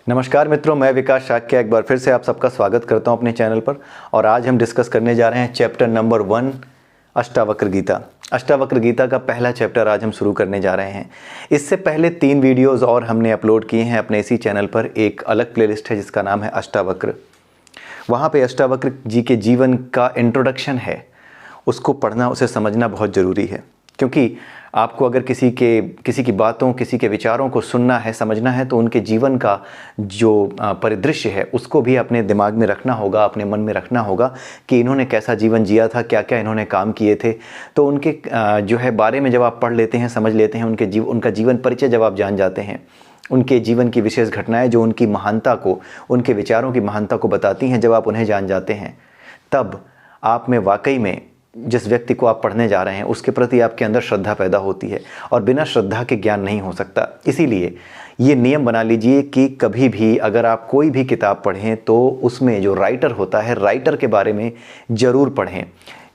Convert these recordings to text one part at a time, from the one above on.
नमस्कार मित्रों, मैं विकास शाक्य एक बार फिर से आप सबका स्वागत करता हूं अपने चैनल पर। और आज हम डिस्कस करने जा रहे हैं चैप्टर नंबर 1 अष्टावक्र गीता। अष्टावक्र गीता का पहला चैप्टर आज हम शुरू करने जा रहे हैं। इससे पहले 3 वीडियोस और हमने अपलोड किए हैं अपने इसी चैनल पर। एक अलग प्लेलिस्ट है जिसका नाम है अष्टावक्र। वहाँ पे अष्टावक्र जी के जीवन का इंट्रोडक्शन है, उसको पढ़ना, उसे समझना बहुत ज़रूरी है। क्योंकि आपको अगर किसी की बातों, किसी के विचारों को सुनना है, समझना है, तो उनके जीवन का जो परिदृश्य है उसको भी अपने दिमाग में रखना होगा, अपने मन में रखना होगा कि इन्होंने कैसा जीवन जिया था, क्या क्या इन्होंने काम किए थे। तो उनके जो है बारे में जब आप पढ़ लेते हैं, समझ लेते हैं, उनका जीवन परिचय जब आप जान जाते हैं, उनके जीवन की विशेष घटनाएँ जो उनकी महानता को, उनके विचारों की महानता को बताती हैं, जब आप उन्हें जान जाते हैं, तब आप में वाकई में जिस व्यक्ति को आप पढ़ने जा रहे हैं उसके प्रति आपके अंदर श्रद्धा पैदा होती है। और बिना श्रद्धा के ज्ञान नहीं हो सकता। इसीलिए ये नियम बना लीजिए कि कभी भी अगर आप कोई भी किताब पढ़ें तो उसमें जो राइटर होता है, राइटर के बारे में ज़रूर पढ़ें,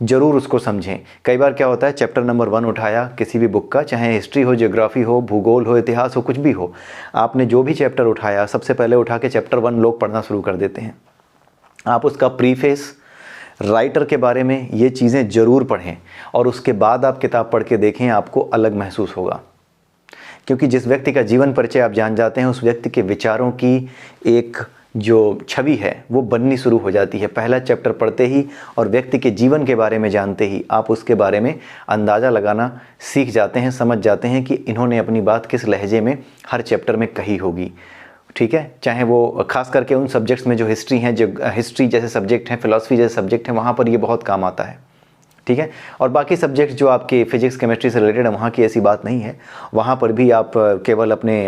ज़रूर उसको समझें। कई बार क्या होता है, चैप्टर नंबर 1 उठाया किसी भी बुक का, चाहे हिस्ट्री हो, ज्योग्राफी हो, भूगोल हो, इतिहास हो, कुछ भी हो, आपने जो भी चैप्टर उठाया सबसे पहले उठा के चैप्टर 1 लोग पढ़ना शुरू कर देते हैं। आप उसका प्रीफेस, राइटर के बारे में ये चीज़ें ज़रूर पढ़ें और उसके बाद आप किताब पढ़ के देखें, आपको अलग महसूस होगा। क्योंकि जिस व्यक्ति का जीवन परिचय आप जान जाते हैं, उस व्यक्ति के विचारों की एक जो छवि है वो बननी शुरू हो जाती है। पहला चैप्टर पढ़ते ही और व्यक्ति के जीवन के बारे में जानते ही आप उसके बारे में अंदाज़ा लगाना सीख जाते हैं, समझ जाते हैं कि इन्होंने अपनी बात किस लहजे में हर चैप्टर में कही होगी। ठीक है, चाहे वो खास करके उन सब्जेक्ट्स में जो हिस्ट्री हैं, जो हिस्ट्री जैसे सब्जेक्ट हैं, फिलॉसफी जैसे सब्जेक्ट हैं, वहाँ पर ये बहुत काम आता है। ठीक है, और बाकी सब्जेक्ट्स जो आपके फिजिक्स केमिस्ट्री से रिलेटेड है, वहाँ की ऐसी बात नहीं है। वहाँ पर भी आप केवल अपने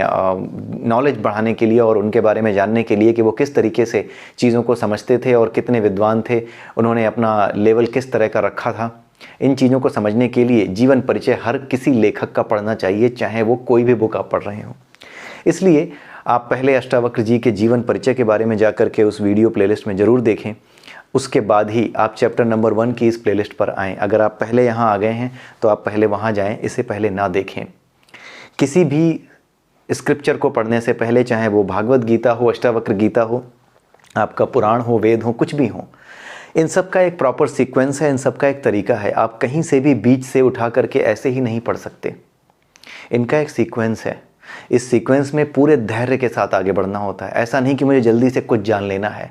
नॉलेज बढ़ाने के लिए और उनके बारे में जानने के लिए कि वो किस तरीके से चीज़ों को समझते थे और कितने विद्वान थे, उन्होंने अपना लेवल किस तरह का रखा था, इन चीज़ों को समझने के लिए जीवन परिचय हर किसी लेखक का पढ़ना चाहिए, चाहे वो कोई भी बुक आप पढ़ रहे हो। इसलिए आप पहले अष्टावक्र जी के जीवन परिचय के बारे में जाकर के उस वीडियो प्लेलिस्ट में ज़रूर देखें। उसके बाद ही आप चैप्टर नंबर 1 की इस प्लेलिस्ट पर आएँ। अगर आप पहले यहाँ आ गए हैं तो आप पहले वहाँ जाएं, इससे पहले ना देखें। किसी भी स्क्रिप्चर को पढ़ने से पहले, चाहे वो भागवत गीता हो, अष्टावक्र गीता हो, आपका पुराण हो, वेद हो, कुछ भी हो, इन सब का एक प्रॉपर सीक्वेंस है, इन सब का एक तरीका है। आप कहीं से भी बीच से उठा करके ऐसे ही नहीं पढ़ सकते। इनका एक सीक्वेंस है। इस सीक्वेंस में पूरे धैर्य के साथ आगे बढ़ना होता है। ऐसा नहीं कि मुझे जल्दी से कुछ जान लेना है,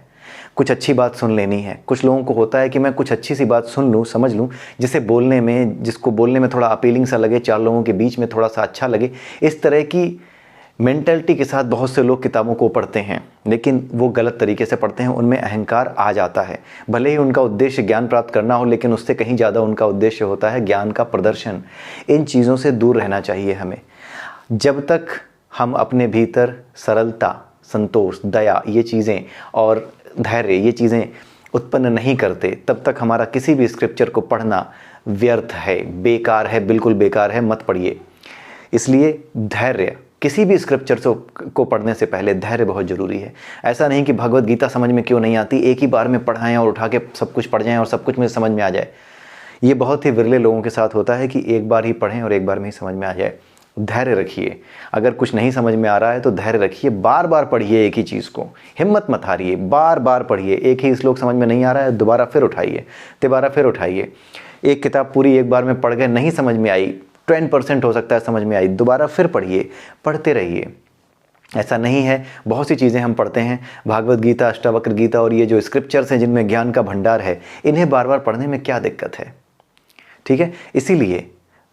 कुछ अच्छी बात सुन लेनी है। कुछ लोगों को होता है कि मैं कुछ अच्छी सी बात सुन लूँ, समझ लूँ, जिसको बोलने में थोड़ा अपीलिंग सा लगे, 4 लोगों के बीच में थोड़ा सा अच्छा लगे। इस तरह की मेंटलिटी के साथ बहुत से लोग किताबों को पढ़ते हैं, लेकिन वो गलत तरीके से पढ़ते हैं। उनमें अहंकार आ जाता है। भले ही उनका उद्देश्य ज्ञान प्राप्त करना हो, लेकिन उससे कहीं ज़्यादा उनका उद्देश्य होता है ज्ञान का प्रदर्शन। इन चीज़ों से दूर रहना चाहिए हमें। जब तक हम अपने भीतर सरलता, संतोष, दया, ये चीज़ें और धैर्य, ये चीज़ें उत्पन्न नहीं करते, तब तक हमारा किसी भी स्क्रिप्चर को पढ़ना व्यर्थ है, बेकार है, बिल्कुल बेकार है, मत पढ़िए। इसलिए धैर्य, किसी भी स्क्रिप्चर को पढ़ने से पहले धैर्य बहुत ज़रूरी है। ऐसा नहीं कि भगवत गीता समझ में क्यों नहीं आती, एक ही बार में पढ़ाएं और उठा के सब कुछ पढ़ जाएं और सब कुछ मुझे समझ में आ जाए। ये बहुत ही विरले लोगों के साथ होता है कि एक बार ही पढ़ें और एक बार में ही समझ में आ जाए। धैर्य रखिए। अगर कुछ नहीं समझ में आ रहा है तो धैर्य रखिए, बार बार पढ़िए एक ही चीज़ को, हिम्मत मत हारिए, बार बार पढ़िए। एक ही श्लोक समझ में नहीं आ रहा है, दोबारा फिर उठाइए, तिबारा फिर उठाइए। एक किताब पूरी एक बार में पढ़ गए, नहीं समझ में आई, 10% हो सकता है समझ में आई, दोबारा फिर पढ़िए, पढ़ते रहिए। ऐसा नहीं है, बहुत सी चीज़ें हम पढ़ते हैं, भागवत गीता, अष्टावक्र गीता और ये जो स्क्रिप्चर्स हैं जिनमें ज्ञान का भंडार है, इन्हें बार बार पढ़ने में क्या दिक्कत है। ठीक है, इसीलिए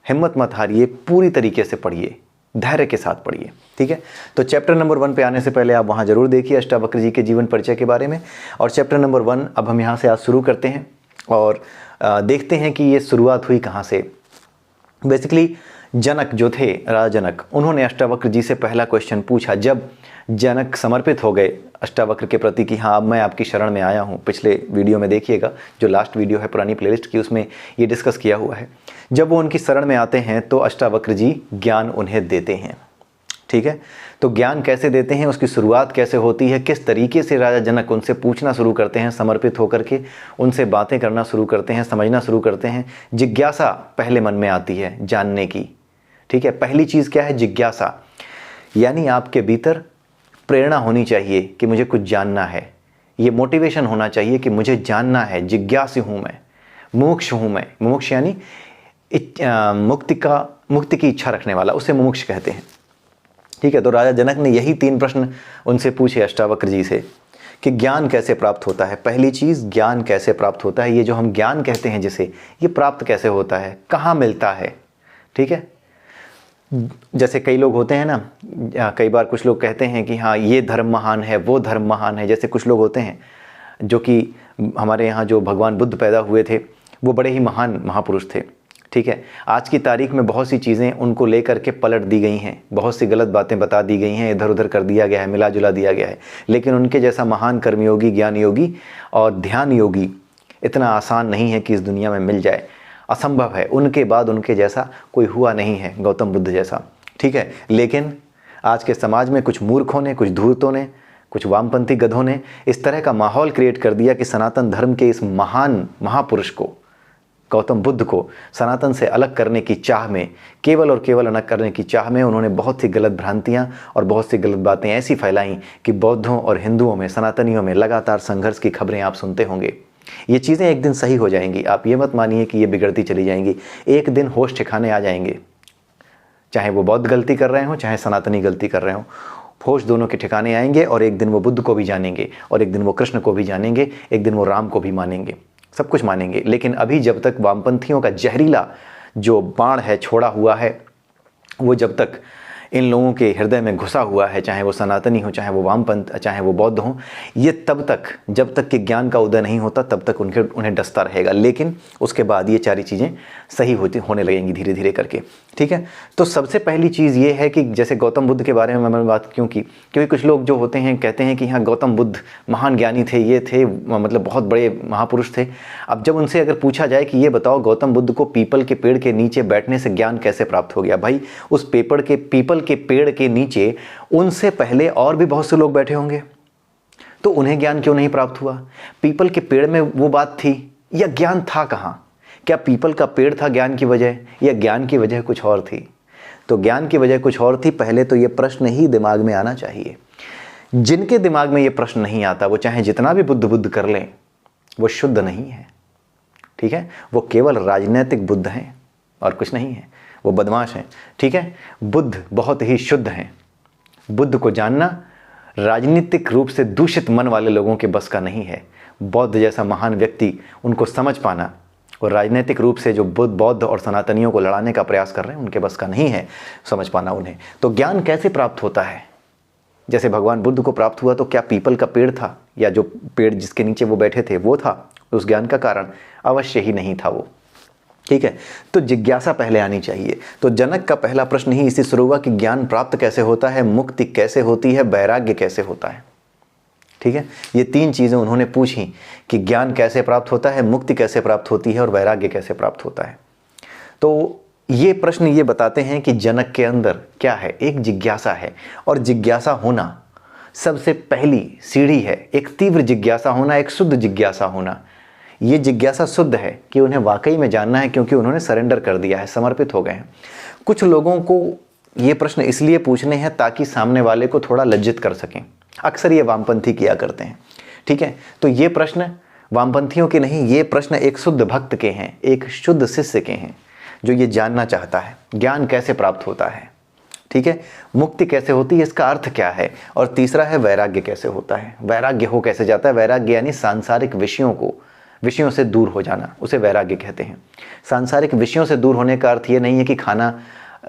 हिम्मत मत हारिए, पूरी तरीके से पढ़िए, धैर्य के साथ पढ़िए। ठीक है, तो चैप्टर नंबर 1 पे आने से पहले आप वहाँ ज़रूर देखिए अष्टावक्र जी के जीवन परिचय के बारे में। और चैप्टर नंबर 1 अब हम यहाँ से आज शुरू करते हैं और देखते हैं कि ये शुरुआत हुई कहाँ से। बेसिकली जनक जो थे, राजा जनक, उन्होंने अष्टावक्र जी से पहला क्वेश्चन पूछा। जब जनक समर्पित हो गए अष्टावक्र के प्रति कि हाँ, अब मैं आपकी शरण में आया हूँ, पिछले वीडियो में देखिएगा, जो लास्ट वीडियो है पुरानी प्लेलिस्ट की, उसमें ये डिस्कस किया हुआ है। जब वो उनकी शरण में आते हैं तो अष्टावक्र जी ज्ञान उन्हें देते हैं। ठीक है, तो ज्ञान कैसे देते हैं, उसकी शुरुआत कैसे होती है, किस तरीके से राजा जनक उनसे पूछना शुरू करते हैं, समर्पित होकर के उनसे बातें करना शुरू करते हैं, समझना शुरू करते हैं। जिज्ञासा पहले मन में आती है जानने की। ठीक है, पहली चीज़ क्या है, जिज्ञासा, यानी आपके भीतर प्रेरणा होनी चाहिए कि मुझे कुछ जानना है, ये मोटिवेशन होना चाहिए कि मुझे जानना है, जिज्ञासु हूँ मैं, मुमुक्ष हूँ मैं। मुमुक्ष यानी मुक्ति की इच्छा रखने वाला, उसे मुमुक्ष कहते हैं। ठीक है, तो राजा जनक ने यही 3 प्रश्न उनसे पूछे अष्टावक्र जी से कि ज्ञान कैसे प्राप्त होता है। पहली चीज़, ज्ञान कैसे प्राप्त होता है, ये जो हम ज्ञान कहते हैं जिसे, ये प्राप्त कैसे होता है, कहाँ मिलता है। ठीक है, जैसे कई लोग होते हैं ना, कई बार कुछ लोग कहते हैं कि हाँ ये धर्म महान है, वो धर्म महान है। जैसे कुछ लोग होते हैं जो कि हमारे यहाँ जो भगवान बुद्ध पैदा हुए थे वो बड़े ही महान महापुरुष थे। ठीक है, आज की तारीख में बहुत सी चीज़ें उनको लेकर के पलट दी गई हैं, बहुत सी गलत बातें बता दी गई हैं, इधर उधर कर दिया गया है, मिला जुला दिया गया है। लेकिन उनके जैसा महान कर्मयोगी, ज्ञान योगी और ध्यान योगी इतना आसान नहीं है कि इस दुनिया में मिल जाए, असंभव है। उनके बाद उनके जैसा कोई हुआ नहीं है, गौतम बुद्ध जैसा। ठीक है, लेकिन आज के समाज में कुछ मूर्खों ने, कुछ धूर्तों ने, कुछ वामपंथी गधों ने इस तरह का माहौल क्रिएट कर दिया कि सनातन धर्म के इस महान महापुरुष को, गौतम बुद्ध को सनातन से अलग करने की चाह में, केवल और केवल अलग करने की चाह में उन्होंने बहुत सी गलत भ्रांतियां और बहुत सी गलत बातें ऐसी फैलाई कि बौद्धों और हिंदुओं में, सनातनियों में लगातार संघर्ष की खबरें आप सुनते होंगे। ये चीज़ें एक दिन सही हो जाएंगी, आप ये मत मानिए कि ये बिगड़ती चली जाएंगी। एक दिन होश ठिकाने आ जाएंगे, चाहे वो बौद्ध गलती कर रहे हों, चाहे सनातनी गलती कर रहे हों, होश दोनों के ठिकाने आएंगे और एक दिन वो बुद्ध को भी जानेंगे और एक दिन वो कृष्ण को भी जानेंगे, एक दिन वो राम को भी मानेंगे, सब कुछ मानेंगे। लेकिन अभी जब तक वामपंथियों का जहरीला जो बाण है छोड़ा हुआ है, वो जब तक इन लोगों के हृदय में घुसा हुआ है, चाहे वो सनातनी हो, चाहे वो वामपंथ, चाहे वो बौद्ध हो, ये तब तक, जब तक कि ज्ञान का उदय नहीं होता तब तक उन्हें डसता रहेगा। लेकिन उसके बाद ये सारी चीज़ें सही होने लगेंगी धीरे धीरे करके। ठीक है, तो सबसे पहली चीज़ ये है कि जैसे गौतम बुद्ध के बारे में मैंने बात क्यों की, क्योंकि कुछ लोग जो होते हैं कहते हैं कि हाँ गौतम बुद्ध महान ज्ञानी थे, ये थे, मतलब बहुत बड़े महापुरुष थे। अब जब उनसे अगर पूछा जाए कि ये बताओ गौतम बुद्ध को पीपल के पेड़ के नीचे बैठने से ज्ञान कैसे प्राप्त हो गया, भाई उस पीपल के पेड़ के नीचे उनसे पहले और भी बहुत से लोग बैठे होंगे, तो उन्हें ज्ञान क्यों नहीं प्राप्त हुआ? पीपल के पेड़ में वो बात थी या ज्ञान था कहां? क्या पीपल का पेड़ था ज्ञान की वजह, या ज्ञान की वजह कुछ और थी? तो ज्ञान की वजह कुछ और थी। पहले तो ये प्रश्न ही दिमाग में आना चाहिए। जिनके दिमाग में ये प्रश्न नहीं आता, वो चाहे जितना भी बुद्ध बुद्ध कर लें, वो शुद्ध नहीं है। ठीक है, वो केवल राजनीतिक बुद्ध हैं और कुछ नहीं है, वो बदमाश हैं। ठीक है, बुद्ध बहुत ही शुद्ध हैं। बुद्ध को जानना राजनीतिक रूप से दूषित मन वाले लोगों के बस का नहीं है। बौद्ध जैसा महान व्यक्ति, उनको समझ पाना, और राजनीतिक रूप से जो बौद्ध और सनातनियों को लड़ाने का प्रयास कर रहे हैं, उनके बस का नहीं है समझ पाना उन्हें। तो ज्ञान कैसे प्राप्त होता है? जैसे भगवान बुद्ध को प्राप्त हुआ, तो क्या पीपल का पेड़ था, या जो पेड़ जिसके नीचे वो बैठे थे वो था उस ज्ञान का कारण? अवश्य ही नहीं था वो। ठीक है, तो जिज्ञासा पहले आनी चाहिए। तो जनक का पहला प्रश्न ही इसी शुरू हुआ कि ज्ञान प्राप्त कैसे होता है, मुक्ति कैसे होती है, वैराग्य कैसे होता है। ठीक है, ये 3 चीज़ें उन्होंने पूछी कि ज्ञान कैसे प्राप्त होता है, मुक्ति कैसे प्राप्त होती है और वैराग्य कैसे प्राप्त होता है। तो ये प्रश्न ये बताते हैं कि जनक के अंदर क्या है, एक जिज्ञासा है, और जिज्ञासा होना सबसे पहली सीढ़ी है। एक तीव्र जिज्ञासा होना, एक शुद्ध जिज्ञासा होना। ये जिज्ञासा शुद्ध है कि उन्हें वाकई में जानना है, क्योंकि उन्होंने सरेंडर कर दिया है, समर्पित हो गए हैं। कुछ लोगों को ये प्रश्न इसलिए पूछने हैं ताकि सामने वाले को थोड़ा लज्जित कर सकें। अक्सर ये वामपंथी किया करते हैं। ठीक है, तो ये प्रश्न वामपंथियों के नहीं, ये प्रश्न एक शुद्ध भक्त के हैं, एक शुद्ध शिष्य के हैं, जो ये जानना चाहता है ज्ञान कैसे प्राप्त होता है। ठीक है, मुक्ति कैसे होती है, इसका अर्थ क्या है, और तीसरा है वैराग्य कैसे होता है, वैराग्य हो कैसे जाता है। वैराग्य यानी सांसारिक विषयों से दूर हो जाना, उसे वैराग्य कहते हैं। सांसारिक विषयों से दूर होने का अर्थ ये नहीं है कि खाना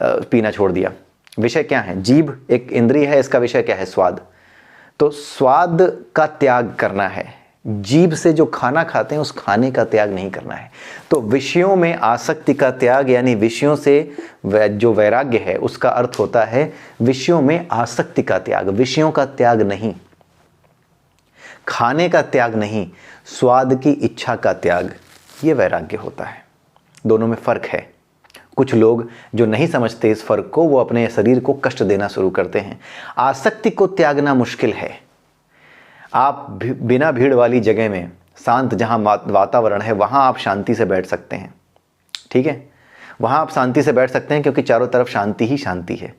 पीना छोड़ दिया। विषय क्या है? जीभ एक इंद्रिय है, इसका विषय क्या है? स्वाद। तो स्वाद का त्याग करना है, जीभ से जो खाना खाते हैं उस खाने का त्याग नहीं करना है। तो विषयों में आसक्ति का त्याग, यानी विषयों से जो वैराग्य है उसका अर्थ होता है विषयों में आसक्ति का त्याग, विषयों का त्याग नहीं, खाने का त्याग नहीं, स्वाद की इच्छा का त्याग, ये वैराग्य होता है। दोनों में फर्क है। कुछ लोग जो नहीं समझते इस फर्क को, वो अपने शरीर को कष्ट देना शुरू करते हैं। आसक्ति को त्यागना मुश्किल है। आप बिना भीड़ वाली जगह में, शांत जहां वातावरण है, वहां आप शांति से बैठ सकते हैं। ठीक है, वहां आप शांति से बैठ सकते हैं क्योंकि चारों तरफ शांति ही शांति है।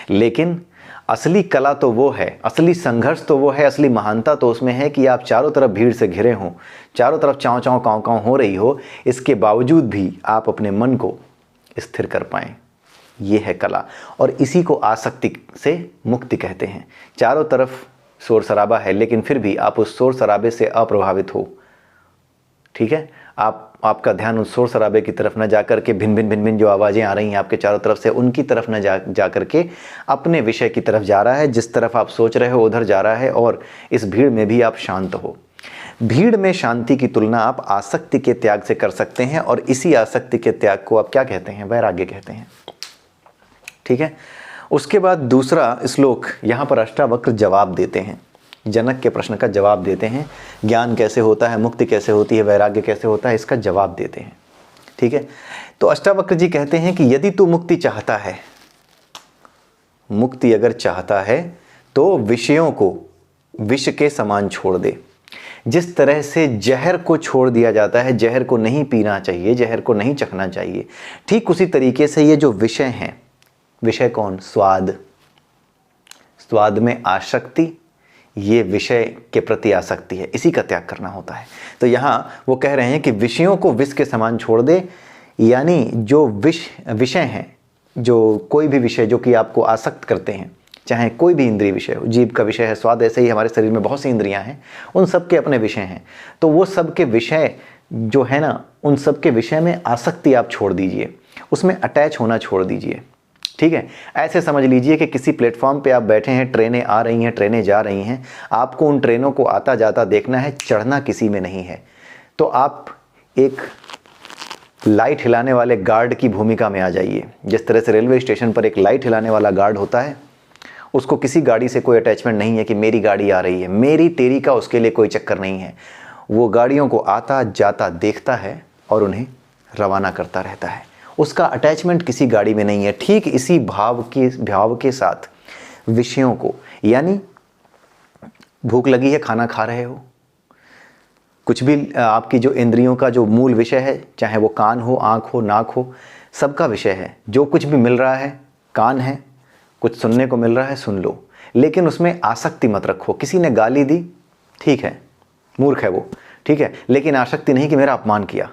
लेकिन असली कला तो वो है, असली संघर्ष तो वो है, असली महानता तो उसमें है कि आप चारों तरफ भीड़ से घिरे हों, चारों तरफ चाँव चाँव काँव काँव हो रही हो, इसके बावजूद भी आप अपने मन को स्थिर कर पाएं। ये है कला, और इसी को आसक्ति से मुक्ति कहते हैं। चारों तरफ शोर शराबा है, लेकिन फिर भी आप उस शोर शराबे से अप्रभावित हो। ठीक है, आपका ध्यान उस शोर शराबे की तरफ न जाकर के भिन भिन भिन भिन जो आवाज़ें आ रही हैं आपके चारों तरफ से, उनकी तरफ न जा करके अपने विषय की तरफ जा रहा है। जिस तरफ आप सोच रहे हो उधर जा रहा है, और इस भीड़ में भी आप शांत हो। भीड़ में शांति की तुलना आप आसक्ति के त्याग से कर सकते हैं, और इसी आसक्ति के त्याग को आप क्या कहते हैं? वैराग्य कहते हैं। ठीक है, उसके बाद दूसरा श्लोक यहाँ पर अष्टावक्र जवाब देते हैं, जनक के प्रश्न का जवाब देते हैं। ज्ञान कैसे होता है, मुक्ति कैसे होती है, वैराग्य कैसे होता है, इसका जवाब देते हैं। ठीक है, तो अष्टावक्र जी कहते हैं कि यदि तू मुक्ति चाहता है, मुक्ति अगर चाहता है तो विषयों को विष के समान छोड़ दे। जिस तरह से जहर को छोड़ दिया जाता है, जहर को नहीं पीना चाहिए, जहर को नहीं चखना चाहिए, ठीक उसी तरीके से ये जो विषय हैं, विषय कौन? स्वाद। स्वाद में आसक्ति, ये विषय के प्रति आसक्ति है, इसी का त्याग करना होता है। तो यहाँ वो कह रहे हैं कि विषयों को विष के समान छोड़ दे, यानी जो विषय हैं, जो कोई भी विषय जो कि आपको आसक्त करते हैं, चाहे कोई भी इंद्रिय विषय हो, जीभ का विषय है स्वाद, ऐसे ही हमारे शरीर में बहुत सी इंद्रियां हैं, उन सब के अपने विषय हैं। तो वो सब के विषय जो है ना, उन सब के विषय में आसक्ति आप छोड़ दीजिए, उसमें अटैच होना छोड़ दीजिए। ठीक है, ऐसे समझ लीजिए कि किसी प्लेटफॉर्म पे आप बैठे हैं, ट्रेनें आ रही हैं, ट्रेनें जा रही हैं, आपको उन ट्रेनों को आता जाता देखना है, चढ़ना किसी में नहीं है। तो आप एक लाइट हिलाने वाले गार्ड की भूमिका में आ जाइए। जिस तरह से रेलवे स्टेशन पर एक लाइट हिलाने वाला गार्ड होता है, उसको किसी गाड़ी से कोई अटैचमेंट नहीं है कि मेरी गाड़ी आ रही है, मेरी तेरी का उसके लिए कोई चक्कर नहीं है। वो गाड़ियों को आता जाता देखता है और उन्हें रवाना करता रहता है, उसका अटैचमेंट किसी गाड़ी में नहीं है। ठीक इसी भाव के साथ विषयों को, यानी भूख लगी है, खाना खा रहे हो, कुछ भी आपकी जो इंद्रियों का जो मूल विषय है, चाहे वो कान हो, आँख हो, नाक हो, सबका विषय है। जो कुछ भी मिल रहा है, कान है, कुछ सुनने को मिल रहा है, सुन लो, लेकिन उसमें आसक्ति मत रखो। किसी ने गाली दी, ठीक है, मूर्ख है वो, ठीक है, लेकिन आसक्ति नहीं कि मेरा अपमान किया।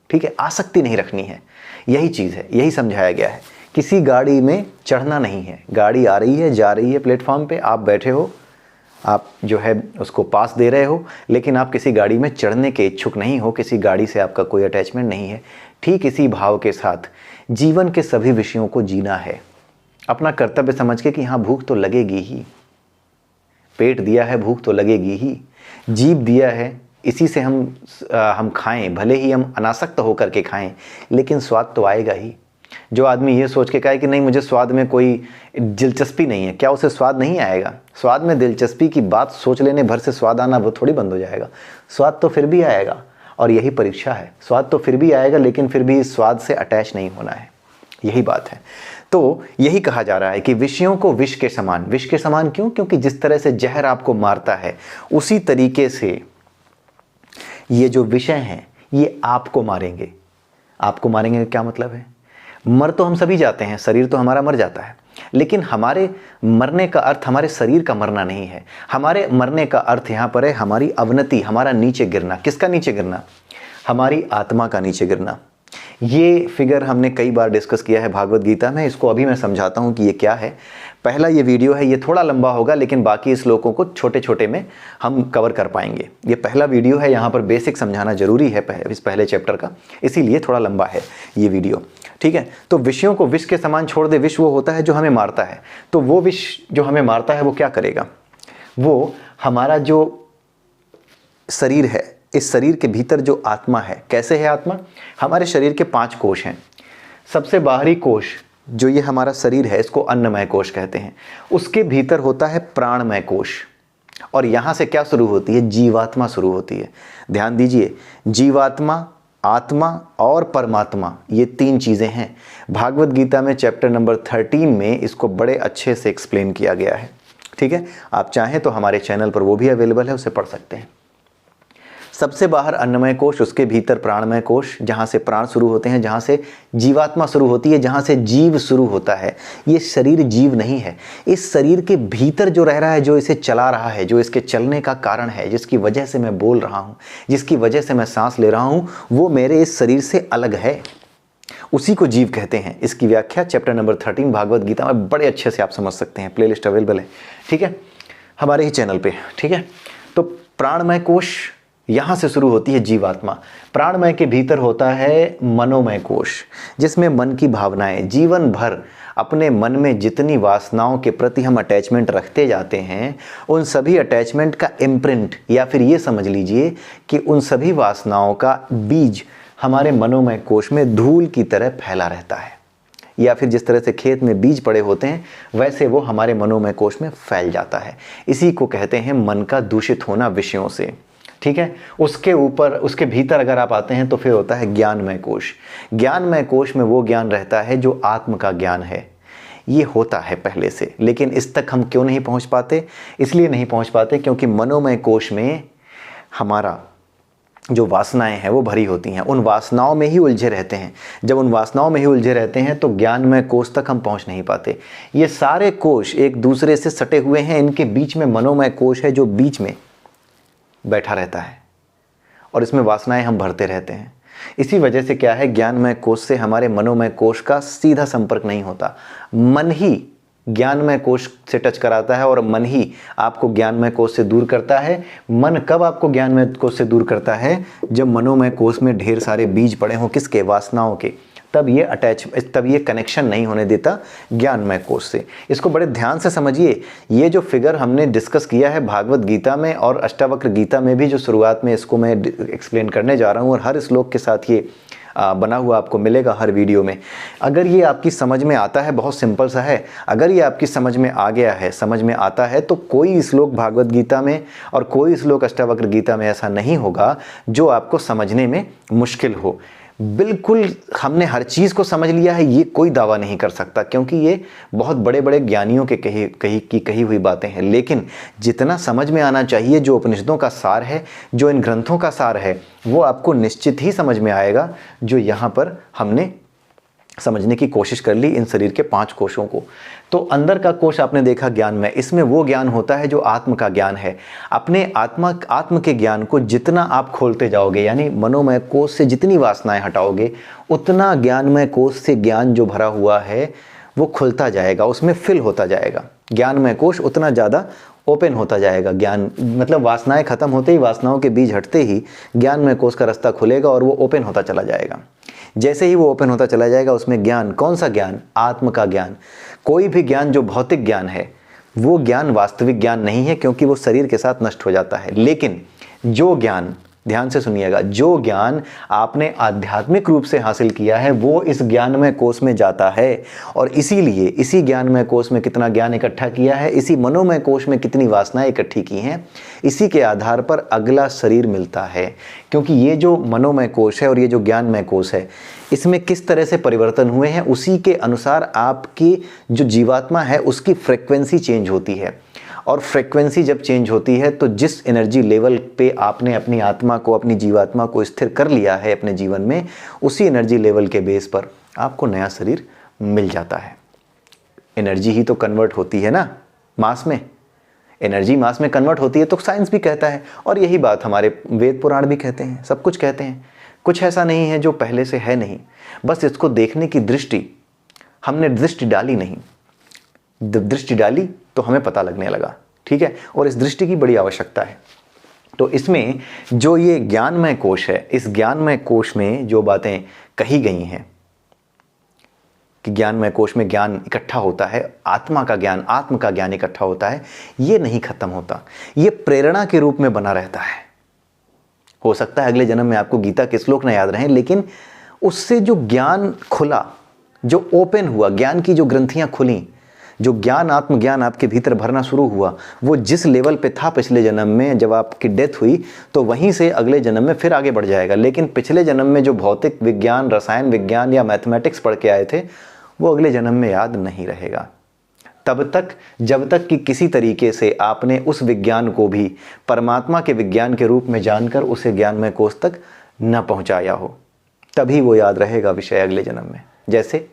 ठीक है, आसक्ति नहीं रखनी है, यही चीज़ है, यही समझाया गया है। किसी गाड़ी में चढ़ना नहीं है, गाड़ी आ रही है, जा रही है, प्लेटफॉर्म पे आप बैठे हो, आप जो है उसको पास दे रहे हो, लेकिन आप किसी गाड़ी में चढ़ने के इच्छुक नहीं हो, किसी गाड़ी से आपका कोई अटैचमेंट नहीं है। ठीक इसी भाव के साथ जीवन के सभी विषयों को जीना है, अपना कर्तव्य समझ के कि हाँ भूख तो लगेगी ही, पेट दिया है, भूख तो लगेगी ही, जीभ दिया है, इसी से हम खाएं, भले ही हम अनासक्त होकर के खाएं, लेकिन स्वाद तो आएगा ही। जो आदमी ये सोच के कहे कि नहीं मुझे स्वाद में कोई दिलचस्पी नहीं है, क्या उसे स्वाद नहीं आएगा? स्वाद में दिलचस्पी की बात सोच लेने भर से स्वाद आना वो थोड़ी बंद हो जाएगा। स्वाद तो फिर भी आएगा, और यही परीक्षा है। स्वाद तो फिर भी आएगा, लेकिन फिर भी इस स्वाद से अटैच नहीं होना है, यही बात है। तो यही कहा जा रहा है कि विषयों को विष के समान। विष के समान क्यों? क्योंकि जिस तरह से जहर आपको मारता है, उसी तरीके से ये जो विषय हैं ये आपको मारेंगे। आपको मारेंगे क्या मतलब है? मर तो हम सभी जाते हैं, शरीर तो हमारा मर जाता है, लेकिन हमारे मरने का अर्थ हमारे शरीर का मरना नहीं है। हमारे मरने का अर्थ यहाँ पर है हमारी अवनति, हमारा नीचे गिरना। किसका नीचे गिरना? हमारी आत्मा का नीचे गिरना। ये फिगर हमने कई बार डिस्कस किया है भागवत गीता में, इसको अभी मैं समझाता हूँ कि ये क्या है। पहला ये वीडियो है, ये थोड़ा लंबा होगा, लेकिन बाकी श्लोकों को छोटे छोटे में हम कवर कर पाएंगे। ये पहला वीडियो है, यहाँ पर बेसिक समझाना जरूरी है इस पहले चैप्टर का, इसीलिए थोड़ा लंबा है ये वीडियो। ठीक है, तो विषयों को विष के समान छोड़ दे। विष वो होता है जो हमें मारता है, तो वो विष जो हमें मारता है वो क्या करेगा? वो हमारा जो शरीर है, इस शरीर के भीतर जो आत्मा है, कैसे है आत्मा? हमारे शरीर के 5 कोश हैं। सबसे बाहरी कोश जो ये हमारा शरीर है, इसको अन्नमय कोश कहते हैं। उसके भीतर होता है प्राणमय कोश, और यहाँ से क्या शुरू होती है? जीवात्मा शुरू होती है। ध्यान दीजिए, जीवात्मा, आत्मा और परमात्मा, ये 3 चीज़ें हैं। भागवत गीता में चैप्टर नंबर 13 में इसको बड़े अच्छे से एक्सप्लेन किया गया है। ठीक है, आप चाहें तो हमारे चैनल पर वो भी अवेलेबल है, उसे पढ़ सकते हैं। सबसे बाहर अन्नमय कोश, उसके भीतर प्राणमय कोश, जहाँ से प्राण शुरू होते हैं, जहाँ से जीवात्मा शुरू होती है, जहाँ से जीव शुरू होता है। ये शरीर जीव नहीं है। इस शरीर के भीतर जो रह रहा है, जो इसे चला रहा है, जो इसके चलने का कारण है, जिसकी वजह से मैं बोल रहा हूँ, जिसकी वजह से मैं सांस ले रहा हूँ, वो मेरे इस शरीर से अलग है। उसी को जीव कहते हैं। इसकी व्याख्या चैप्टर नंबर 13 भागवत गीता में बड़े अच्छे से आप समझ सकते हैं। प्लेलिस्ट अवेलेबल है, ठीक है, हमारे ही चैनल पे, ठीक है। तो प्राणमय कोश, यहाँ से शुरू होती है जीवात्मा। प्राणमय के भीतर होता है मनोमय कोश, जिसमें मन की भावनाएं, जीवन भर अपने मन में जितनी वासनाओं के प्रति हम अटैचमेंट रखते जाते हैं, उन सभी अटैचमेंट का इम्प्रिंट, या फिर ये समझ लीजिए कि उन सभी वासनाओं का बीज हमारे मनोमय कोश में धूल की तरह फैला रहता है। या फिर जिस तरह से खेत में बीज पड़े होते हैं, वैसे वो हमारे मनोमय कोश में फैल जाता है। इसी को कहते हैं मन का दूषित होना विषयों से, ठीक है। उसके ऊपर, उसके भीतर अगर आप आते हैं तो फिर होता है ज्ञानमय कोश। ज्ञानमय कोश में वो ज्ञान रहता है जो आत्म का ज्ञान है। ये होता है पहले से, लेकिन इस तक हम क्यों नहीं पहुंच पाते? इसलिए नहीं पहुंच पाते क्योंकि मनोमय कोश में हमारा जो वासनाएं हैं वो भरी होती हैं, उन वासनाओं में ही उलझे रहते हैं। जब उन वासनाओं में ही उलझे रहते हैं तो ज्ञानमय कोश तक हम पहुंच नहीं पाते। ये सारे कोश एक दूसरे से सटे हुए हैं, इनके बीच में मनोमय कोश है जो बीच में बैठा रहता है, और इसमें वासनाएं हम भरते रहते हैं। इसी वजह से क्या है, ज्ञानमय कोश से हमारे मनोमय कोश का सीधा संपर्क नहीं होता। मन ही ज्ञानमय कोश से टच कराता है और मन ही आपको ज्ञानमय कोश से दूर करता है। मन कब आपको ज्ञानमय कोश से दूर करता है? जब मनोमय कोश में ढेर सारे बीज पड़े हों, किसके? वासनाओं के। तब ये कनेक्शन नहीं होने देता ज्ञानमय कोश से। इसको बड़े ध्यान से समझिए। ये जो फिगर हमने डिस्कस किया है भागवत गीता में और अष्टावक्र गीता में भी, जो शुरुआत में इसको मैं एक्सप्लेन करने जा रहा हूँ, और हर श्लोक के साथ ये बना हुआ आपको मिलेगा हर वीडियो में। अगर ये आपकी समझ में आता है, बहुत सिंपल सा है, अगर ये आपकी समझ में आ गया है, समझ में आता है, तो कोई श्लोक भागवत गीता में और कोई श्लोक अष्टावक्र गीता में ऐसा नहीं होगा जो आपको समझने में मुश्किल हो। बिल्कुल हमने हर चीज़ को समझ लिया है, ये कोई दावा नहीं कर सकता, क्योंकि ये बहुत बड़े बड़े ज्ञानियों के कही हुई बातें हैं। लेकिन जितना समझ में आना चाहिए, जो उपनिषदों का सार है, जो इन ग्रंथों का सार है, वो आपको निश्चित ही समझ में आएगा, जो यहाँ पर हमने समझने की कोशिश कर ली इन शरीर के 5 कोशों को। तो अंदर का कोश आपने देखा ज्ञान में, इसमें वो ज्ञान होता है जो आत्म का ज्ञान है। अपने आत्म के ज्ञान को जितना आप खोलते जाओगे, यानी मनोमय कोश से जितनी वासनाएं हटाओगे, उतना ज्ञानमय कोश से ज्ञान जो भरा हुआ है वो खुलता जाएगा, उसमें फिल होता जाएगा। ज्ञानमय कोश उतना ज़्यादा ओपन होता जाएगा। ज्ञान मतलब वासनाएं खत्म होते ही, वासनाओं के बीज हटते ही ज्ञानमय कोश का रास्ता खुलेगा और वो ओपन होता चला जाएगा। जैसे ही वो ओपन होता चला जाएगा, उसमें ज्ञान, कौन सा ज्ञान? आत्म का ज्ञान। कोई भी ज्ञान जो भौतिक ज्ञान है, वो ज्ञान वास्तविक ज्ञान नहीं है, क्योंकि वो शरीर के साथ नष्ट हो जाता है। लेकिन जो ज्ञान, ध्यान से सुनिएगा, जो ज्ञान आपने आध्यात्मिक रूप से हासिल किया है, वो इस ज्ञानमय कोश में जाता है। और इसीलिए इसी ज्ञानमय कोश में कितना ज्ञान इकट्ठा किया है, इसी मनोमय कोश में कितनी वासनाएं इकट्ठी की हैं, इसी के आधार पर अगला शरीर मिलता है। क्योंकि ये जो मनोमय कोश है और ये जो ज्ञानमय कोश है, इसमें किस तरह से परिवर्तन हुए हैं, उसी के अनुसार आपकी जो जीवात्मा है उसकी फ्रिक्वेंसी चेंज होती है। और फ्रीक्वेंसी जब चेंज होती है तो जिस एनर्जी लेवल पे आपने अपनी आत्मा को, अपनी जीवात्मा को स्थिर कर लिया है अपने जीवन में, उसी एनर्जी लेवल के बेस पर आपको नया शरीर मिल जाता है। एनर्जी ही तो कन्वर्ट होती है ना मास में, एनर्जी मास में कन्वर्ट होती है, तो साइंस भी कहता है, और यही बात हमारे वेद पुराण भी कहते हैं, सब कुछ कहते हैं। कुछ ऐसा नहीं है जो पहले से है नहीं, बस इसको देखने की दृष्टि, हमने दृष्टि डाली नहीं, दृष्टि डाली तो हमें पता लगने लगा, ठीक है। और इस दृष्टि की बड़ी आवश्यकता है। तो इसमें जो ये ज्ञानमय कोश है, इस ज्ञानमय कोश में जो बातें कही गई हैं कि ज्ञानमय कोश में ज्ञान इकट्ठा होता है, आत्मा का ज्ञान, आत्म का ज्ञान इकट्ठा होता है, ये नहीं खत्म होता, ये प्रेरणा के रूप में बना रहता है। हो सकता है अगले जन्म में आपको गीता के श्लोक न याद रहें, लेकिन उससे जो ज्ञान खुला, जो ओपन हुआ, ज्ञान की जो ग्रंथियां खुली, जो ज्ञान, आत्मज्ञान आपके भीतर भरना शुरू हुआ, वो जिस लेवल पे था पिछले जन्म में, जब आपकी डेथ हुई, तो वहीं से अगले जन्म में फिर आगे बढ़ जाएगा। लेकिन पिछले जन्म में जो भौतिक विज्ञान, रसायन विज्ञान या मैथमेटिक्स पढ़ के आए थे, वो अगले जन्म में याद नहीं रहेगा। तब तक जब तक कि किसी तरीके से आपने उस विज्ञान को भी परमात्मा के विज्ञान के रूप में जानकर उसे ज्ञानमय कोश तक न पहुंचाया हो, तभी वो याद रहेगा विषय अगले जन्म में। जैसे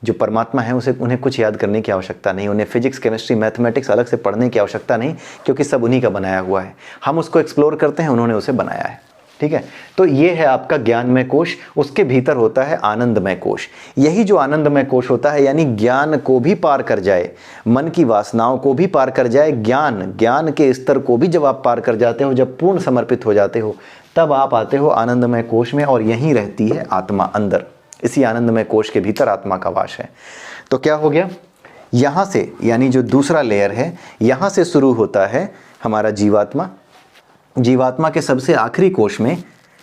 जो परमात्मा है उसे उन्हें कुछ याद करने की आवश्यकता नहीं, उन्हें फिजिक्स केमिस्ट्री मैथमेटिक्स अलग से पढ़ने की आवश्यकता नहीं, क्योंकि सब उन्हीं का बनाया हुआ है। हम उसको एक्सप्लोर करते हैं, उन्होंने उसे बनाया है। ठीक है, तो ये है आपका ज्ञानमय कोश। उसके भीतर होता है आनंदमय कोश। यही जो आनंदमय कोश होता है, यानी ज्ञान को भी पार कर जाए, मन की वासनाओं को भी पार कर जाए, ज्ञान के स्तर को भी जब आप पार कर जाते हो, जब पूर्ण समर्पित हो जाते हो, तब आप आते हो आनंदमय कोश में, और यहीं रहती है आत्मा अंदर। इसी आनंदमय कोश के भीतर आत्मा का वास है। तो क्या हो गया, यहाँ से यानी जो दूसरा लेयर है, यहाँ से शुरू होता है हमारा जीवात्मा। जीवात्मा के सबसे आखिरी कोश में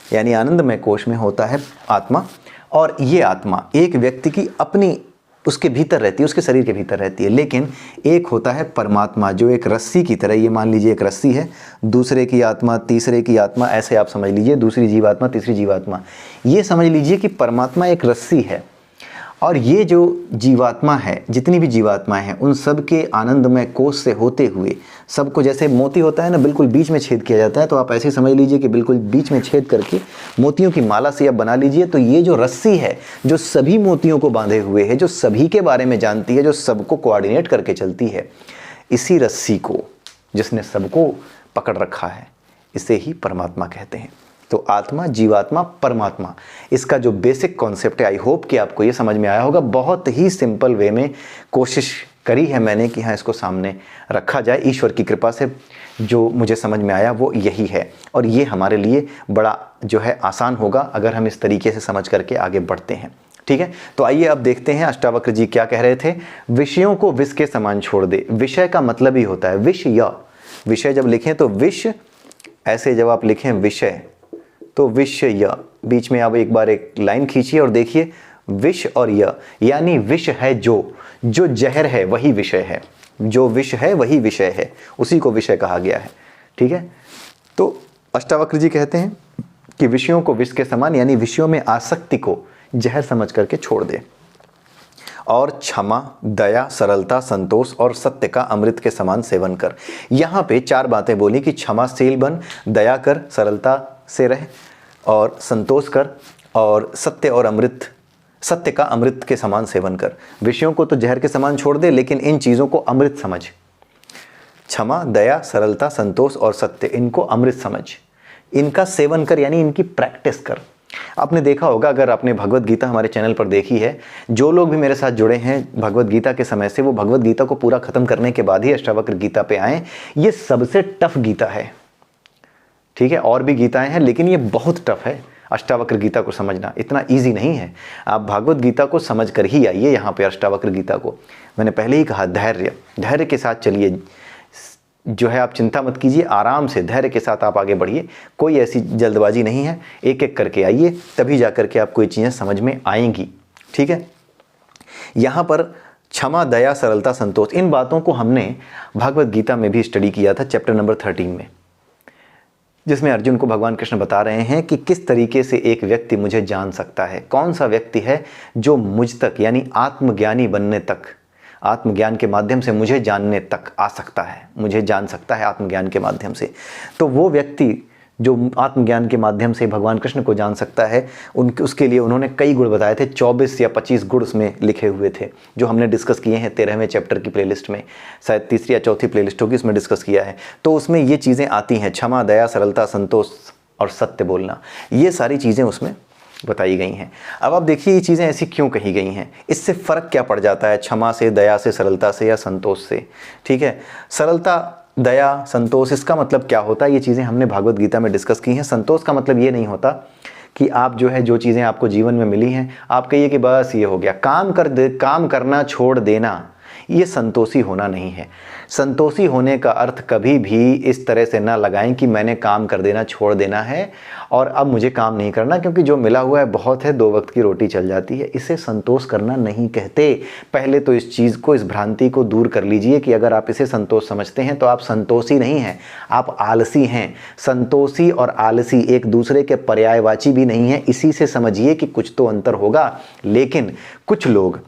यानी आनंदमय कोश में होता है आत्मा, और ये आत्मा एक व्यक्ति की अपनी उसके भीतर रहती है, उसके शरीर के भीतर रहती है। लेकिन एक होता है परमात्मा, जो एक रस्सी की तरह, ये मान लीजिए एक रस्सी है, दूसरे की आत्मा, तीसरे की आत्मा, ऐसे आप समझ लीजिए, दूसरी जीवात्मा, तीसरी जीवात्मा। ये समझ लीजिए कि परमात्मा एक रस्सी है, और ये जो जीवात्मा है, जितनी भी जीवात्माएं हैं, उन सब के आनंदमय कोश से होते हुए सबको, जैसे मोती होता है ना, बिल्कुल बीच में छेद किया जाता है, तो आप ऐसे समझ लीजिए कि बिल्कुल बीच में छेद करके मोतियों की माला से आप बना लीजिए। तो ये जो रस्सी है, जो सभी मोतियों को बांधे हुए है, जो सभी के बारे में जानती है, जो सबको कोऑर्डिनेट करके चलती है, इसी रस्सी को जिसने सबको पकड़ रखा है, इसे ही परमात्मा कहते हैं। तो आत्मा, जीवात्मा, परमात्मा, इसका जो बेसिक कॉन्सेप्ट है, आई होप कि आपको ये समझ में आया होगा। बहुत ही सिंपल वे में कोशिश करी है मैंने कि हाँ, इसको सामने रखा जाए। ईश्वर की कृपा से जो मुझे समझ में आया वो यही है, और ये हमारे लिए बड़ा जो है आसान होगा अगर हम इस तरीके से समझ करके आगे बढ़ते हैं। ठीक है, तो आइए अब देखते हैं अष्टावक्र जी क्या कह रहे थे। विषयों को विष के समान छोड़ दे। विषय का मतलब ही होता है विष, या विषय जब लिखें तो विष, ऐसे जब आप लिखें विषय तो विष य, बीच में आप एक बार एक लाइन खींचिए और देखिए विष और य, यानी विष है जो जहर है वही विषय है, जो विष है वही विषय है, उसी को विषय कहा गया है। ठीक है, तो अष्टावक्र जी कहते हैं कि विषयों को विष के समान, यानी विषयों में आसक्ति को जहर समझ करके छोड़ दे, और क्षमा, दया, सरलता, संतोष और सत्य का अमृत के समान सेवन कर। यहाँ पे 4 बातें बोली कि क्षमाशील बन, दया कर, सरलता से रह, और संतोष कर, और सत्य का अमृत के समान सेवन कर। विषयों को तो जहर के समान छोड़ दे, लेकिन इन चीज़ों को अमृत समझ। क्षमा, दया, सरलता, संतोष और सत्य, इनको अमृत समझ, इनका सेवन कर, यानी इनकी प्रैक्टिस कर। आपने देखा होगा, अगर आपने भगवत गीता हमारे चैनल पर देखी है, जो लोग भी मेरे साथ जुड़े हैं भगवत गीता के समय से, वो भगवत गीता को पूरा खत्म करने के बाद ही अष्टावक्र गीता पे आए। ये सबसे टफ गीता है। ठीक है, और भी गीताएं हैं, लेकिन ये बहुत टफ है। अष्टावक्र गीता को समझना इतना इजी नहीं है। आप भागवत गीता को समझ कर ही आइए यहाँ पे अष्टावक्र गीता को। मैंने पहले ही कहा, धैर्य के साथ चलिए, जो है आप चिंता मत कीजिए, आराम से धैर्य के साथ आप आगे बढ़िए। कोई ऐसी जल्दबाजी नहीं है, एक एक करके आइए, तभी जा करके आपको ये चीज़ें समझ में आएंगी। ठीक है, यहाँ पर क्षमा, दया, सरलता, संतोष, इन बातों को हमने भागवत गीता में भी स्टडी किया था, चैप्टर नंबर 13 में, जिसमें अर्जुन को भगवान कृष्ण बता रहे हैं कि किस तरीके से एक व्यक्ति मुझे जान सकता है, कौन सा व्यक्ति है जो मुझ तक, यानी आत्मज्ञानी बनने तक, आत्मज्ञान के माध्यम से मुझे जानने तक आ सकता है, मुझे जान सकता है आत्मज्ञान के माध्यम से। तो वो व्यक्ति जो आत्मज्ञान के माध्यम से भगवान कृष्ण को जान सकता है, उसके लिए उन्होंने कई गुण बताए थे। 24 या 25 गुण उसमें लिखे हुए थे, जो हमने डिस्कस किए हैं 13वें चैप्टर की प्लेलिस्ट में, शायद तीसरी या चौथी प्लेलिस्ट होगी, उसमें डिस्कस किया है। तो उसमें ये चीज़ें आती हैं, क्षमा, दया, सरलता, संतोष और सत्य बोलना, ये सारी चीज़ें उसमें बताई गई हैं। अब आप देखिए ये चीज़ें ऐसी क्यों कही गई हैं, इससे फ़र्क क्या पड़ जाता है क्षमा से, दया से, सरलता से या संतोष से। ठीक है, सरलता, दया, संतोष, इसका मतलब क्या होता है, ये चीज़ें हमने भागवत गीता में डिस्कस की हैं। संतोष का मतलब ये नहीं होता कि आप जो है जो चीज़ें आपको जीवन में मिली हैं आप कहिए कि बस ये हो गया, काम करना छोड़ देना, ये संतोषी होना नहीं है। संतोषी होने का अर्थ कभी भी इस तरह से ना लगाएं कि मैंने काम कर देना छोड़ देना है और अब मुझे काम नहीं करना क्योंकि जो मिला हुआ है बहुत है, 2 वक्त की रोटी चल जाती है। इसे संतोष करना नहीं कहते। पहले तो इस चीज़ को, इस भ्रांति को दूर कर लीजिए कि अगर आप इसे संतोष समझते हैं तो आप संतोषी नहीं हैं, आप आलसी हैं। संतोषी और आलसी एक दूसरे के पर्यायवाची भी नहीं है। इसी से समझिए कि कुछ तो अंतर होगा। लेकिन कुछ लोग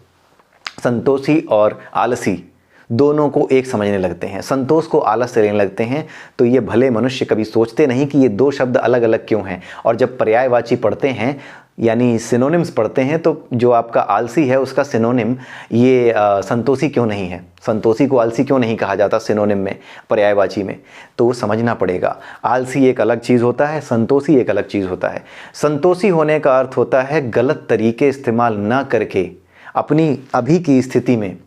संतोषी और आलसी दोनों को एक समझने लगते हैं, संतोष को आलस से लेने लगते हैं। तो ये भले मनुष्य कभी सोचते नहीं कि ये दो शब्द अलग अलग क्यों हैं। और जब पर्यायवाची पढ़ते हैं यानी सिनोनिम्स पढ़ते हैं तो जो आपका आलसी है उसका सिनोनिम ये संतोषी क्यों नहीं है, संतोषी को आलसी क्यों नहीं कहा जाता सिनोनिम में, पर्यायवाची में, तो वो समझना पड़ेगा। आलसी एक अलग चीज़ होता है, संतोषी एक अलग चीज़ होता है। संतोषी होने का अर्थ होता है गलत तरीके इस्तेमाल ना करके अपनी अभी की स्थिति में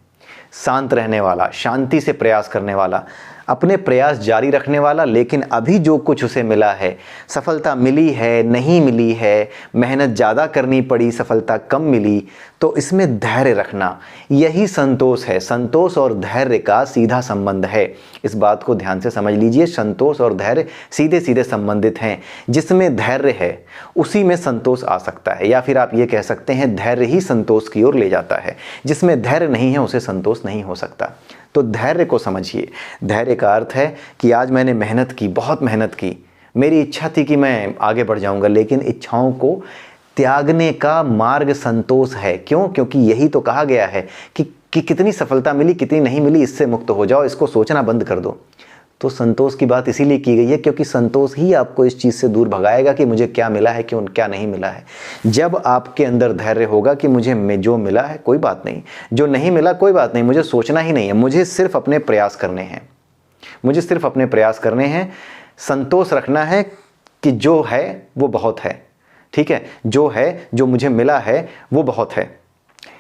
शांत रहने वाला, शांति से प्रयास करने वाला, अपने प्रयास जारी रखने वाला। लेकिन अभी जो कुछ उसे मिला है, सफलता मिली है, नहीं मिली है, मेहनत ज़्यादा करनी पड़ी, सफलता कम मिली, तो इसमें धैर्य रखना, यही संतोष है। संतोष और धैर्य का सीधा संबंध है, इस बात को ध्यान से समझ लीजिए। संतोष और धैर्य सीधे सीधे संबंधित हैं। जिसमें धैर्य है उसी में संतोष आ सकता है, या फिर आप ये कह सकते हैं धैर्य ही संतोष की ओर ले जाता है। जिसमें धैर्य नहीं है उसे संतोष नहीं हो सकता। तो धैर्य को समझिए। धैर्य का अर्थ है कि आज मैंने मेहनत की, बहुत मेहनत की, मेरी इच्छा थी कि मैं आगे बढ़ जाऊंगा, लेकिन इच्छाओं को त्यागने का मार्ग संतोष है। क्यों? क्योंकि यही तो कहा गया है कि कितनी सफलता मिली, कितनी नहीं मिली, इससे मुक्त हो जाओ, इसको सोचना बंद कर दो। तो संतोष की बात इसीलिए की गई है क्योंकि संतोष ही आपको इस चीज़ से दूर भगाएगा कि मुझे क्या मिला है, क्यों क्या नहीं मिला है। जब आपके अंदर धैर्य होगा कि मुझे जो मिला है कोई बात नहीं, जो नहीं मिला कोई बात नहीं, मुझे सोचना ही नहीं है, मुझे सिर्फ अपने प्रयास करने हैं, मुझे सिर्फ अपने प्रयास करने हैं। संतोष रखना है कि जो है वो बहुत है, ठीक है, जो है, जो मुझे मिला है वो बहुत है।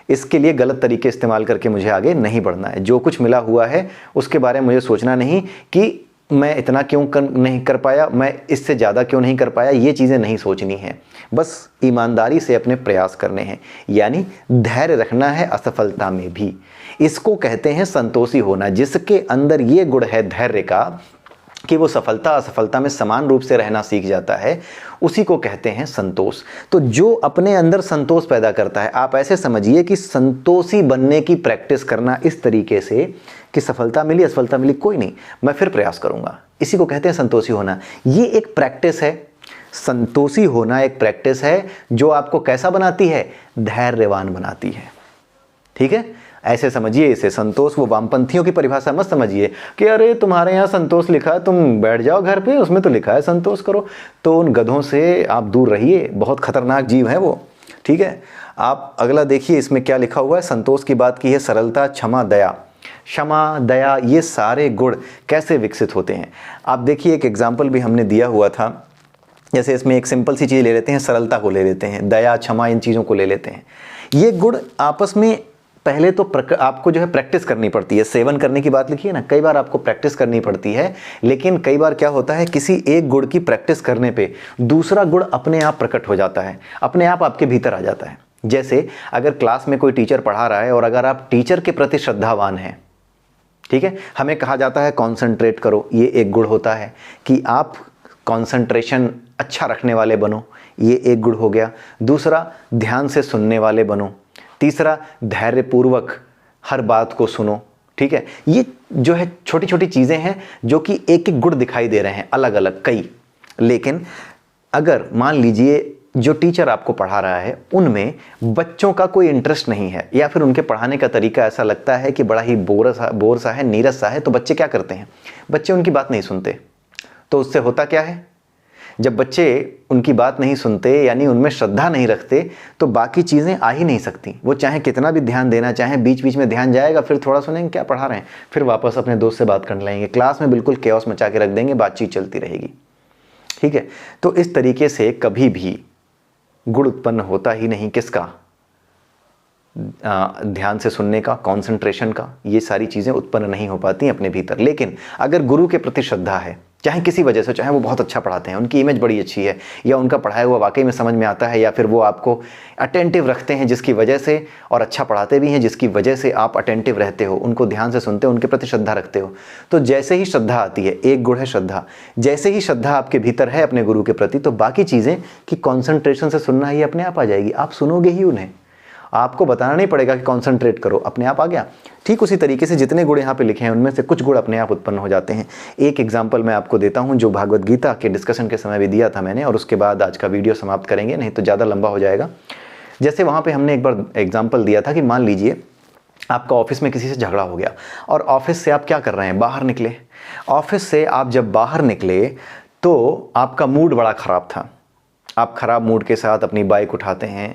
इसके लिए गलत तरीके इस्तेमाल करके मुझे आगे नहीं बढ़ना है। जो कुछ मिला हुआ है उसके बारे में मुझे सोचना नहीं कि मैं इतना क्यों नहीं कर पाया, मैं इससे ज़्यादा क्यों नहीं कर पाया, ये चीज़ें नहीं सोचनी हैं। बस ईमानदारी से अपने प्रयास करने हैं, यानी धैर्य रखना है असफलता में भी। इसको कहते हैं संतोषी होना। जिसके अंदर ये गुण है धैर्य का कि वो सफलता असफलता में समान रूप से रहना सीख जाता है, उसी को कहते हैं संतोष। तो जो अपने अंदर संतोष पैदा करता है, आप ऐसे समझिए कि संतोषी बनने की प्रैक्टिस करना इस तरीके से कि सफलता मिली असफलता मिली कोई नहीं, मैं फिर प्रयास करूंगा, इसी को कहते हैं संतोषी होना। ये एक प्रैक्टिस है, संतोषी होना एक प्रैक्टिस है जो आपको कैसा बनाती है, धैर्यवान बनाती है। ठीक है, ऐसे समझिए इसे। संतोष वो वामपंथियों की परिभाषा मत समझिए कि अरे तुम्हारे यहाँ संतोष लिखा है, तुम बैठ जाओ घर पे, उसमें तो लिखा है संतोष करो। तो उन गधों से आप दूर रहिए, बहुत खतरनाक जीव है वो। ठीक है, आप अगला देखिए इसमें क्या लिखा हुआ है। संतोष की बात की है, सरलता, क्षमा, दया। क्षमा, दया, ये सारे गुण कैसे विकसित होते हैं आप देखिए। एक एग्जाम्पल भी हमने दिया हुआ था, जैसे इसमें एक सिंपल सी चीज़ ले लेते हैं, सरलता को ले लेते हैं, दया, क्षमा, इन चीज़ों को ले लेते हैं। ये गुण आपस में पहले तो आपको जो है प्रैक्टिस करनी पड़ती है। सेवन करने की बात लिखी है ना, कई बार आपको प्रैक्टिस करनी पड़ती है, लेकिन कई बार क्या होता है, किसी एक गुण की प्रैक्टिस करने पे दूसरा गुण अपने आप प्रकट हो जाता है, अपने आप आपके भीतर आ जाता है। जैसे अगर क्लास में कोई टीचर पढ़ा रहा है और अगर आप टीचर के प्रति श्रद्धावान हैं, ठीक है, हमें कहा जाता है कॉन्सेंट्रेट करो, ये एक गुण होता है कि आप कॉन्सेंट्रेशन अच्छा रखने वाले बनो, ये एक गुण हो गया। दूसरा, ध्यान से सुनने वाले बनो। तीसरा, धैर्यपूर्वक हर बात को सुनो। ठीक है, ये जो है छोटी छोटी चीज़ें हैं जो कि एक एक गुण दिखाई दे रहे हैं, अलग अलग कई। लेकिन अगर मान लीजिए जो टीचर आपको पढ़ा रहा है उनमें बच्चों का कोई इंटरेस्ट नहीं है, या फिर उनके पढ़ाने का तरीका ऐसा लगता है कि बड़ा ही बोर सा है, नीरस सा है, तो बच्चे क्या करते हैं, बच्चे उनकी बात नहीं सुनते। तो उससे होता क्या है, जब बच्चे उनकी बात नहीं सुनते यानी उनमें श्रद्धा नहीं रखते, तो बाकी चीज़ें आ ही नहीं सकती। वो चाहे कितना भी ध्यान देना चाहे, बीच बीच में ध्यान जाएगा, फिर थोड़ा सुनेंगे क्या पढ़ा रहे हैं, फिर वापस अपने दोस्त से बात करने लगेंगे, क्लास में बिल्कुल केओस मचा के रख देंगे, बातचीत चलती रहेगी। ठीक है, तो इस तरीके से कभी भी गुण उत्पन्न होता ही नहीं। किसका? ध्यान से सुनने का, कंसंट्रेशन का, ये सारी चीज़ें उत्पन्न नहीं हो पाती अपने भीतर। लेकिन अगर गुरु के प्रति श्रद्धा है, चाहे किसी वजह से, चाहे वो बहुत अच्छा पढ़ाते हैं, उनकी इमेज बड़ी अच्छी है, या उनका पढ़ाया हुआ वाकई में समझ में आता है, या फिर वो आपको अटेंटिव रखते हैं जिसकी वजह से, और अच्छा पढ़ाते भी हैं जिसकी वजह से आप अटेंटिव रहते हो, उनको ध्यान से सुनते हो, उनके प्रति श्रद्धा रखते हो, तो जैसे ही श्रद्धा आती है, एक गुण है श्रद्धा, जैसे ही श्रद्धा आपके भीतर है अपने गुरु के प्रति, तो बाकी चीज़ें कि कॉन्सेंट्रेशन से सुनना ही अपने आप आ जाएगी। आप सुनोगे ही उन्हें, आपको बताना नहीं पड़ेगा कि कॉन्सेंट्रेट करो, अपने आप आ गया। ठीक उसी तरीके से जितने गुण यहाँ पे लिखे हैं उनमें से कुछ गुण अपने आप उत्पन्न हो जाते हैं। एक एग्जाम्पल मैं आपको देता हूँ जो भागवत गीता के डिस्कशन के समय भी दिया था मैंने, और उसके बाद आज का वीडियो समाप्त करेंगे, नहीं तो ज़्यादा लंबा हो जाएगा। जैसे वहाँ पे हमने एक बार एग्जाम्पल दिया था कि मान लीजिए आपका ऑफिस में किसी से झगड़ा हो गया और ऑफिस से आप क्या कर रहे हैं, बाहर निकले। ऑफिस से आप जब बाहर निकले तो आपका मूड बड़ा ख़राब था। आप ख़राब मूड के साथ अपनी बाइक उठाते हैं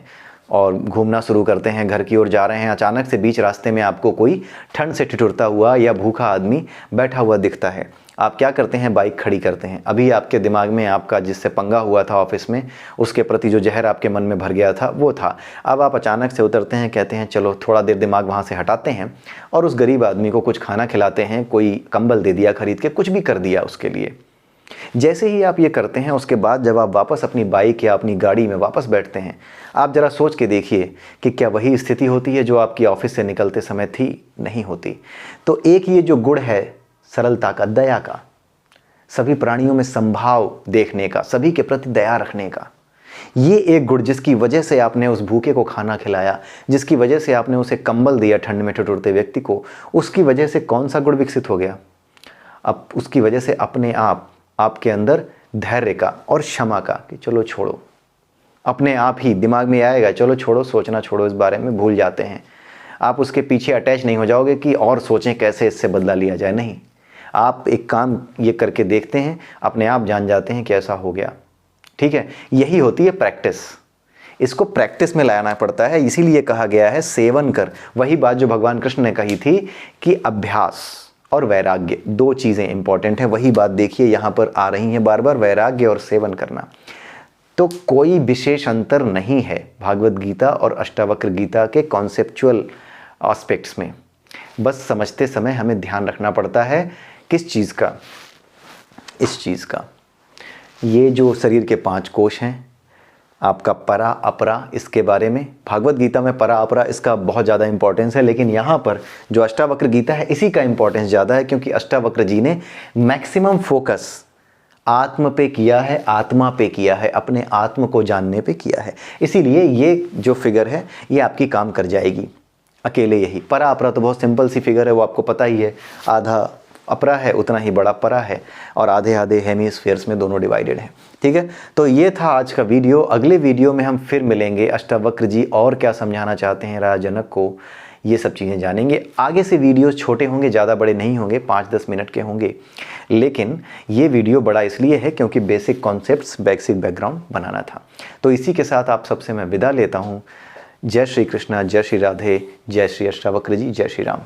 और घूमना शुरू करते हैं, घर की ओर जा रहे हैं। अचानक से बीच रास्ते में आपको कोई ठंड से ठिठुरता हुआ या भूखा आदमी बैठा हुआ दिखता है। आप क्या करते हैं, बाइक खड़ी करते हैं। अभी आपके दिमाग में आपका जिससे पंगा हुआ था ऑफिस में, उसके प्रति जो जहर आपके मन में भर गया था वो था। अब आप अचानक से उतरते हैं, कहते हैं चलो थोड़ा देर दिमाग वहाँ से हटाते हैं और उस गरीब आदमी को कुछ खाना खिलाते हैं, कोई कंबल दे दिया खरीद के, कुछ भी कर दिया उसके लिए। जैसे ही आप ये करते हैं, उसके बाद जब आप वापस अपनी बाइक या अपनी गाड़ी में वापस बैठते हैं, आप ज़रा सोच के देखिए कि क्या वही स्थिति होती है जो आपकी ऑफिस से निकलते समय थी? नहीं होती। तो एक ये जो गुण है सरलता का, दया का, सभी प्राणियों में संभाव देखने का, सभी के प्रति दया रखने का, ये एक गुण जिसकी वजह से आपने उस भूखे को खाना खिलाया, जिसकी वजह से आपने उसे कंबल दिया ठंड में ठिठुरते व्यक्ति को, उसकी वजह से कौन सा गुण विकसित हो गया? अब उसकी वजह से अपने आप आपके अंदर धैर्य का और क्षमा का, कि चलो छोड़ो, अपने आप ही दिमाग में आएगा, चलो छोड़ो, सोचना छोड़ो, इस बारे में भूल जाते हैं। आप उसके पीछे अटैच नहीं हो जाओगे कि और सोचें कैसे इससे बदला लिया जाए, नहीं। आप एक काम ये करके देखते हैं, अपने आप जान जाते हैं कि ऐसा हो गया। ठीक है, यही होती है प्रैक्टिस। इसको प्रैक्टिस में लाना पड़ता है, इसीलिए कहा गया है सेवन कर। वही बात जो भगवान कृष्ण ने कही थी कि अभ्यास और वैराग्य, दो चीज़ें इंपॉर्टेंट हैं। वही बात देखिए यहाँ पर आ रही हैं बार बार, वैराग्य और सेवन करना। तो कोई विशेष अंतर नहीं है भागवत गीता और अष्टावक्र गीता के कॉन्सेप्चुअल एस्पेक्ट्स में। बस समझते समय हमें ध्यान रखना पड़ता है किस चीज़ का, इस चीज़ का। ये जो शरीर के 5 कोश हैं, आपका परा अपरा, इसके बारे में भागवत गीता में परा अपरा इसका बहुत ज़्यादा इंपॉर्टेंस है, लेकिन यहाँ पर जो अष्टावक्र गीता है इसी का इंपॉर्टेंस ज़्यादा है, क्योंकि अष्टावक्र जी ने मैक्सिमम फोकस आत्म पे किया है, आत्मा पे किया है, अपने आत्म को जानने पे किया है। इसीलिए ये जो फिगर है ये आपकी काम कर जाएगी अकेले। यही परा अपरा तो बहुत सिंपल सी फिगर है, वो आपको पता ही है। आधा अपरा है उतना ही बड़ा परा है, और आधे आधे हेमीस्फीयर्स में दोनों डिवाइडेड है। ठीक है, तो ये था आज का वीडियो। अगले वीडियो में हम फिर मिलेंगे, अष्टावक्र जी और क्या समझाना चाहते हैं राजा जनक को, ये सब चीज़ें जानेंगे। आगे से वीडियोस छोटे होंगे, ज़्यादा बड़े नहीं होंगे, 5-10 मिनट के होंगे, लेकिन ये वीडियो बड़ा इसलिए है क्योंकि बेसिक कॉन्सेप्ट्स, बेसिक बैकग्राउंड बनाना था। तो इसी के साथ आप सबसे मैं विदा लेता हूँ। जय श्री कृष्णा, जय श्री राधे, जय श्री अष्टावक्र जी, जय श्री राम।